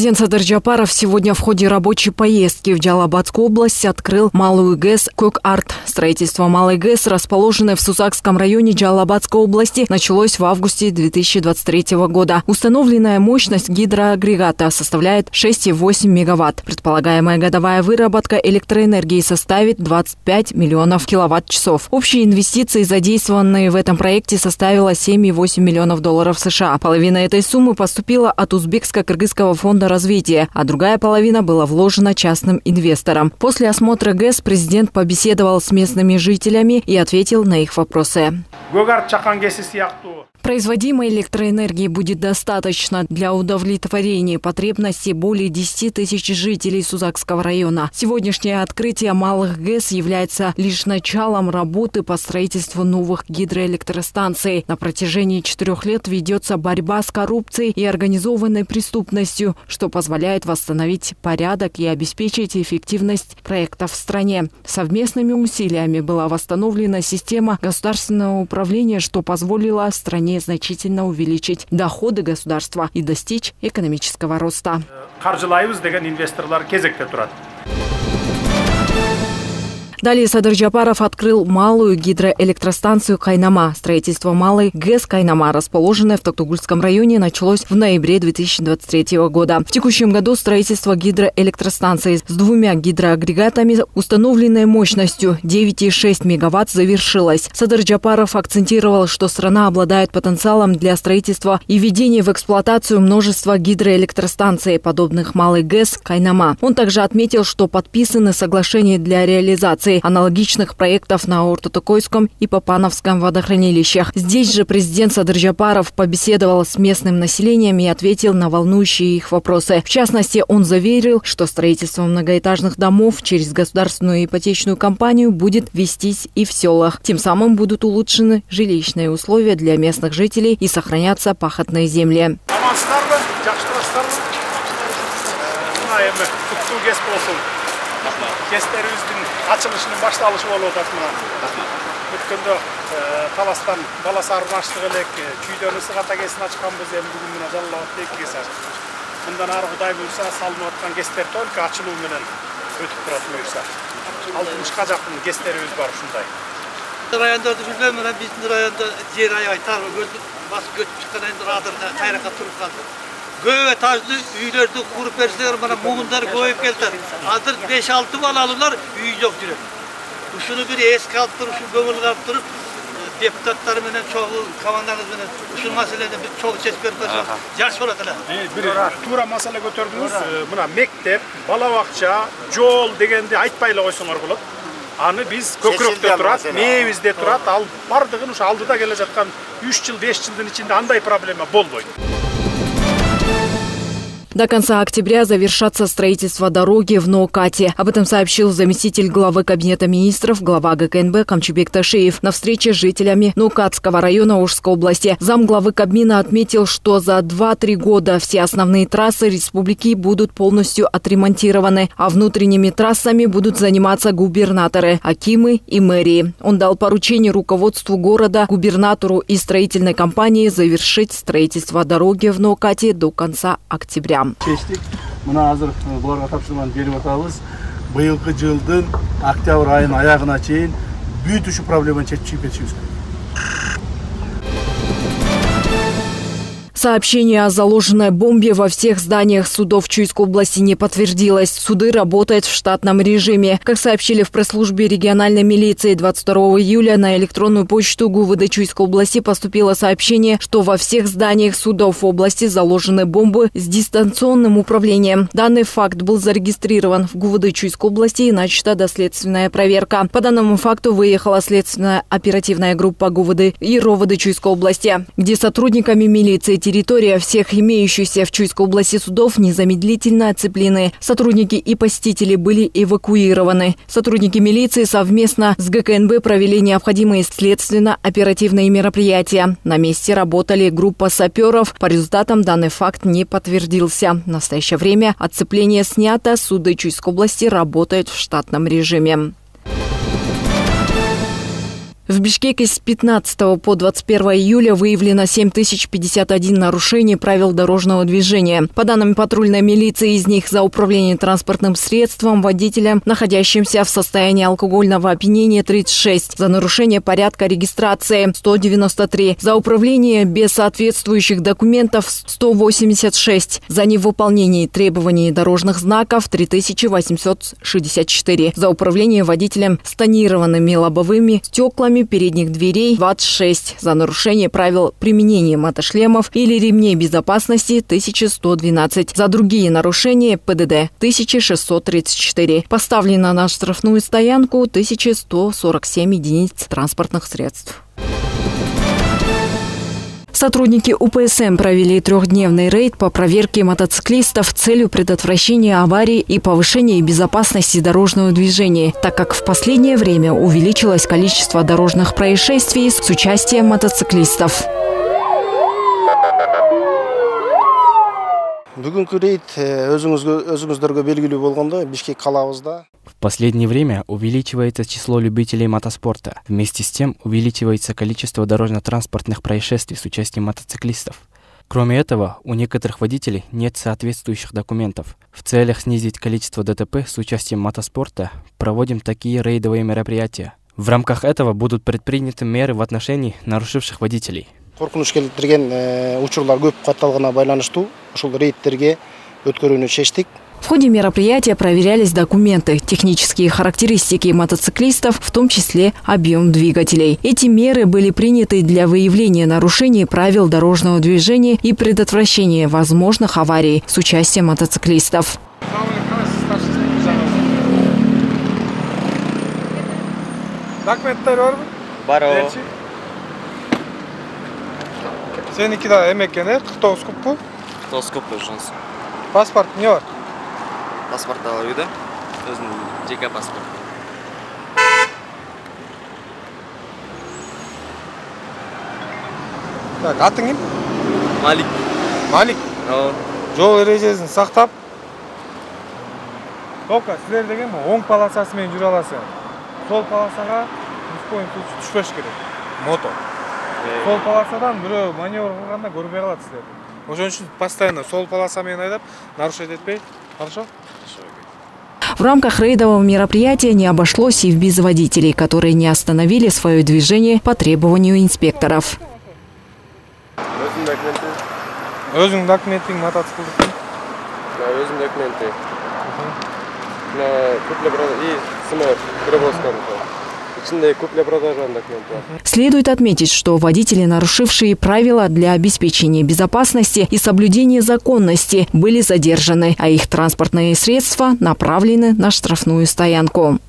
Президент Садыр Джапаров сегодня в ходе рабочей поездки в Джалабадскую область открыл малую ГЭС «Көк-Арт». Строительство малой ГЭС, расположенной в Сузакском районе Джалабадской области, началось в августе 2023 года. Установленная мощность гидроагрегата составляет 6,8 мегаватт. Предполагаемая годовая выработка электроэнергии составит 25 миллионов киловатт-часов. Общие инвестиции, задействованные в этом проекте, составило 7,8 миллионов долларов США. Половина этой суммы поступила от Узбекско-Кыргызского фонда развития, а другая половина была вложена частным инвесторам. После осмотра ГЭС президент побеседовал с местными жителями и ответил на их вопросы. Производимой электроэнергии будет достаточно для удовлетворения потребностей более 10 тысяч жителей Сузакского района. Сегодняшнее открытие малых ГЭС является лишь началом работы по строительству новых гидроэлектростанций. На протяжении 4 лет ведется борьба с коррупцией и организованной преступностью, что позволяет восстановить порядок и обеспечить эффективность проектов в стране. Совместными усилиями была восстановлена система государственного управления, что позволило стране значительно увеличить доходы государства и достичь экономического роста. Далее Садыр Джапаров открыл малую гидроэлектростанцию «Кайнама». Строительство малой ГЭС «Кайнама», расположенной в Токтугульском районе, началось в ноябре 2023 года. В текущем году строительство гидроэлектростанции с 2 гидроагрегатами, установленной мощностью 9,6 мегаватт, завершилось. Садыр Джапаров акцентировал, что страна обладает потенциалом для строительства и введения в эксплуатацию множества гидроэлектростанций, подобных малой ГЭС «Кайнама». Он также отметил, что подписаны соглашения для реализации аналогичных проектов на Ортотокойском и Папановском водохранилищах. Здесь же президент Садыр Джапаров побеседовал с местным населением и ответил на волнующие их вопросы. В частности, он заверил, что строительство многоэтажных домов через государственную ипотечную компанию будет вестись и в селах. Тем самым будут улучшены жилищные условия для местных жителей и сохранятся пахотные земли. Açılışının başlalışı olup atmına. Ötkende Talas'tan Balas arınaştığı elek, Küydönü Sıgata Gesin açkanbız hem bugün buna Jallavat tek keser. Bundan arı Huday buyursa salınıp atkan gestler tölke açılığı menen ötüp durat buyursa. 60'a jakın gestlerimiz var şunday. Rayonda düşünüyorum, bizim rayonda yer ayağı tarımı gördük, bas götüp çıkan ender adırda kayraka turup kaldı. Göğe taşlı üylerde kurup verseler bana muğunlar koyup geldiler. Adır 5-6 balalılar üy yok diyor. Şunu bir eski kaptırıp, şu gömül kaptırıp deputatlarımla çoğu kavanlarımızla şu meselede bir çok ses verip yaş oladılar. Bir tura mesele götürdünüz. Buna mektep, balabakça, yol degende aytpayla koysunlar bulut. Anı biz Kökrök'te turat, Meyviz'de turat, al bardığın şu aldıda gele жатқан 3 yıl, 5 yılın içinde андай проблема болбойт. До конца октября завершатся строительство дороги в Ноокате. Об этом сообщил заместитель главы Кабинета министров, глава ГКНБ Камчыбек Ташиев на встрече с жителями Ноокатского района Ошской области. Замглавы Кабмина отметил, что за 2-3 года все основные трассы республики будут полностью отремонтированы, а внутренними трассами будут заниматься губернаторы, акимы и мэрии. Он дал поручение руководству города, губернатору и строительной компании завершить строительство дороги в Ноокате до конца октября. Geçtik. Buna hazır bularga tapşırgan berip atabыз. Bıyılkı жылдын октябрь айынын аяғына чейин бүт ушу проблеманы чечип кетишибиз керек. Сообщение о заложенной бомбе во всех зданиях судов Чуйской области не подтвердилось. Суды работают в штатном режиме. Как сообщили в пресс-службе региональной милиции, 22 июля на электронную почту ГУВД Чуйской области поступило сообщение, что во всех зданиях судов области заложены бомбы с дистанционным управлением. Данный факт был зарегистрирован в ГУВД Чуйской области и начата доследственная проверка. По данному факту выехала следственная оперативная группа ГУВД и РОВД Чуйской области, где сотрудниками милиции территория всех имеющихся в Чуйской области судов незамедлительно оцеплены. Сотрудники и посетители были эвакуированы. Сотрудники милиции совместно с ГКНБ провели необходимые следственно-оперативные мероприятия. На месте работали группа саперов. По результатам данный факт не подтвердился. В настоящее время оцепление снято. Суды Чуйской области работают в штатном режиме. В В Бишкеке с 15 по 21 июля выявлено 7051 нарушений правил дорожного движения. По данным патрульной милиции, из них за управление транспортным средством водителя, находящимся в состоянии алкогольного опьянения, 36, за нарушение порядка регистрации 193, за управление без соответствующих документов 186, за невыполнение требований дорожных знаков 3864, за управление водителем с тонированными лобовыми стеклами передних дверей 26, за нарушение правил применения мотошлемов или ремней безопасности 1112, за другие нарушения ПДД 1634. Поставлено на штрафную стоянку 1147 единиц транспортных средств. Сотрудники УПСМ провели трехдневный рейд по проверке мотоциклистов с целью предотвращения аварий и повышения безопасности дорожного движения, так как в последнее время увеличилось количество дорожных происшествий с участием мотоциклистов. Бүгінгі рейд өзіңіздерге белгілі болғанда Бишкек қалабызда. В последнее время увеличивается число любителей мотоспорта. Вместе с тем увеличивается количество дорожно-транспортных происшествий с участием мотоциклистов. Кроме этого, у некоторых водителей нет соответствующих документов. В целях снизить количество ДТП с участием мотоспорта проводим такие рейдовые мероприятия. В рамках этого будут предприняты меры в отношении нарушивших водителей. Коркунуш келтирген учурлар көп катталгана байланыштуу ушул рейдтерге өткөрүүнү чечтик. В ходе мероприятия проверялись документы, технические характеристики мотоциклистов, в том числе объем двигателей. Эти меры были приняты для выявления нарушений правил дорожного движения и предотвращения возможных аварий с участием мотоциклистов. Seninki de emekken 49 kuppu. 9 kuppu şans. Pasport ne var? Pasport alıydı. Özün jeke pasport. Так, атың кім? Malik. Malik. Жол ережесін сақтап. Только сіздер деген оң полосасымен жүре аласың. Сол полосаға түспеш керек. Мото. Сол полосадан біреу маневр қылғанда көрмей қалады сіздерді. Ошон үчүн постоянно сол полосамен айдап, нарушать этпей. Хорошо? В рамках рейдового мероприятия не обошлось и без водителей, которые не остановили свое движение по требованию инспекторов. Өзің документің мотоциклдықтың? Өзім документы. Купля-продажа и самая перевозка. Следует отметить, что водители, нарушившие правила для обеспечения безопасности и соблюдения законности, были задержаны, а их транспортные средства направлены на штрафную стоянку.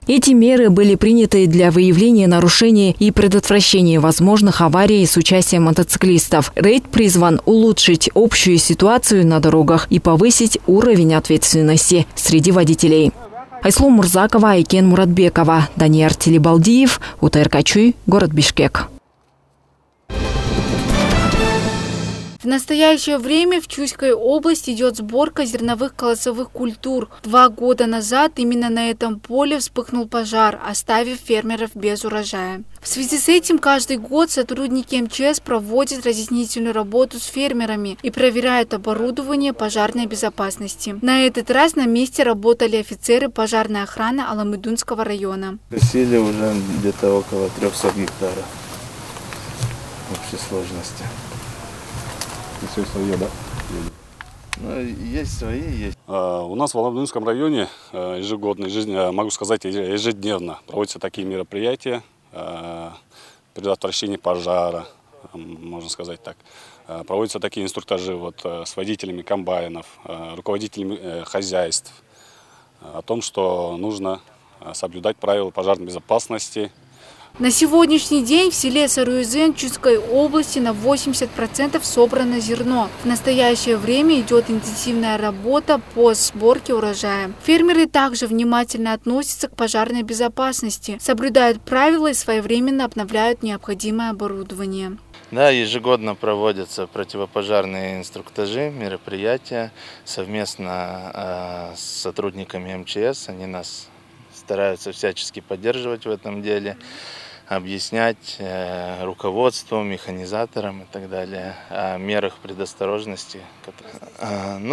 Эти меры были приняты для выявления нарушений и предотвращения возможных аварий с участием мотоциклистов. Рейд призван улучшить общую ситуацию на дорогах и повысить уровень ответственности среди водителей. Айслу Мурзакова, Айкен Муратбекова, Данияр Телебалдиев, УТРК Чуй, город Бишкек. В настоящее время в Чуйской области идет сборка зерновых колосовых культур. 2 года назад именно на этом поле вспыхнул пожар, оставив фермеров без урожая. В связи с этим каждый год сотрудники МЧС проводят разъяснительную работу с фермерами и проверяют оборудование пожарной безопасности. На этот раз на месте работали офицеры пожарной охраны Аламыдунского района. Косили уже где-то около 300 гектаров в общей сложности. Все свое, да? Ну, есть свои, есть. У нас в Аламыдунском районе ежегодно, могу сказать, ежедневно проводятся такие мероприятия. Предотвращение пожара, можно сказать так. Проводятся такие инструктажи с водителями комбайнов, руководителями хозяйств о том, что нужно соблюдать правила пожарной безопасности. На сегодняшний день в селе Саруюзен Чуйской области на 80% собрано зерно. В настоящее время идет интенсивная работа по сборке урожая. Фермеры также внимательно относятся к пожарной безопасности, соблюдают правила и своевременно обновляют необходимое оборудование. Да, ежегодно проводятся противопожарные инструктажи, мероприятия совместно с сотрудниками МЧС. Они нас стараются всячески поддерживать в этом деле, объяснять руководству, механизаторам и так далее о мерах предосторожности.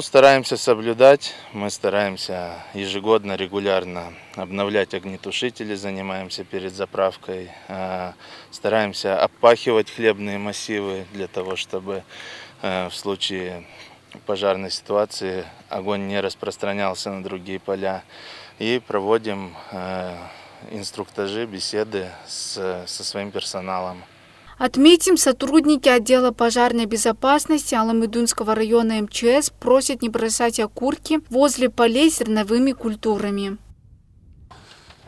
Стараемся соблюдать, мы стараемся ежегодно, регулярно обновлять огнетушители, занимаемся перед заправкой, стараемся обпахивать хлебные массивы для того, чтобы в случае пожарной ситуации огонь не распространялся на другие поля, и проводим инструктажи, беседы со своим персоналом. Отметим, сотрудники отдела пожарной безопасности Алымыдунского района МЧС просят не бросать окурки возле полей с зерновыми культурами.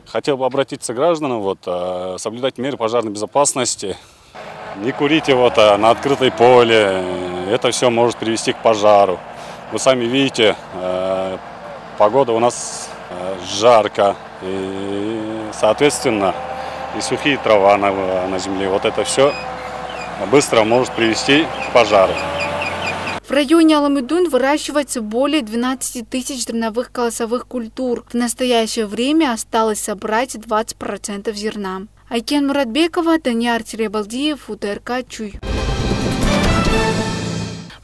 Хотел бы обратиться к гражданам, соблюдать меры пожарной безопасности. Не курите на открытой поле, это все может привести к пожару. Вы сами видите, погода у нас жарко, и, соответственно, и сухие трава на земле. Это все быстро может привести к пожару. В районе Алымыдун выращивается более 12 тысяч зерновых колосовых культур. В настоящее время осталось собрать 20% зерна. Айкен Муратбекова, Данияр Теребалдиев, УТРК Чуй.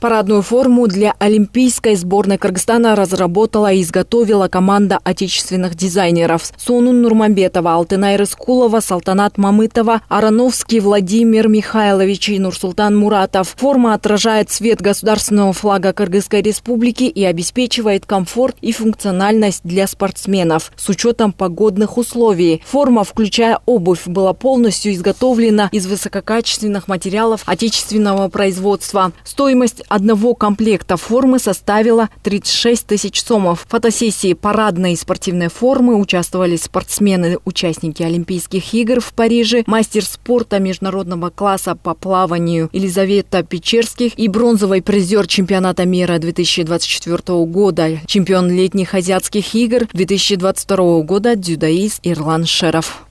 Парадную форму для олимпийской сборной Кыргызстана разработала и изготовила команда отечественных дизайнеров. Сонун Нурмамбетова, Алтынай Рыскулова, Салтанат Мамытова, Ароновский Владимир Михайлович и Нурсултан Муратов. Форма отражает цвет государственного флага Кыргызской республики и обеспечивает комфорт и функциональность для спортсменов с учетом погодных условий. Форма, включая обувь, была полностью изготовлена из высококачественных материалов отечественного производства. Стоимость одного комплекта формы составила 36 тысяч сомов. В фотосессии парадной и спортивной формы участвовали спортсмены-участники Олимпийских игр в Париже, мастер спорта международного класса по плаванию Елизавета Печерских и бронзовый призер чемпионата мира 2024 года, чемпион летних азиатских игр 2022 года дзюдоист Ирлан Шеров.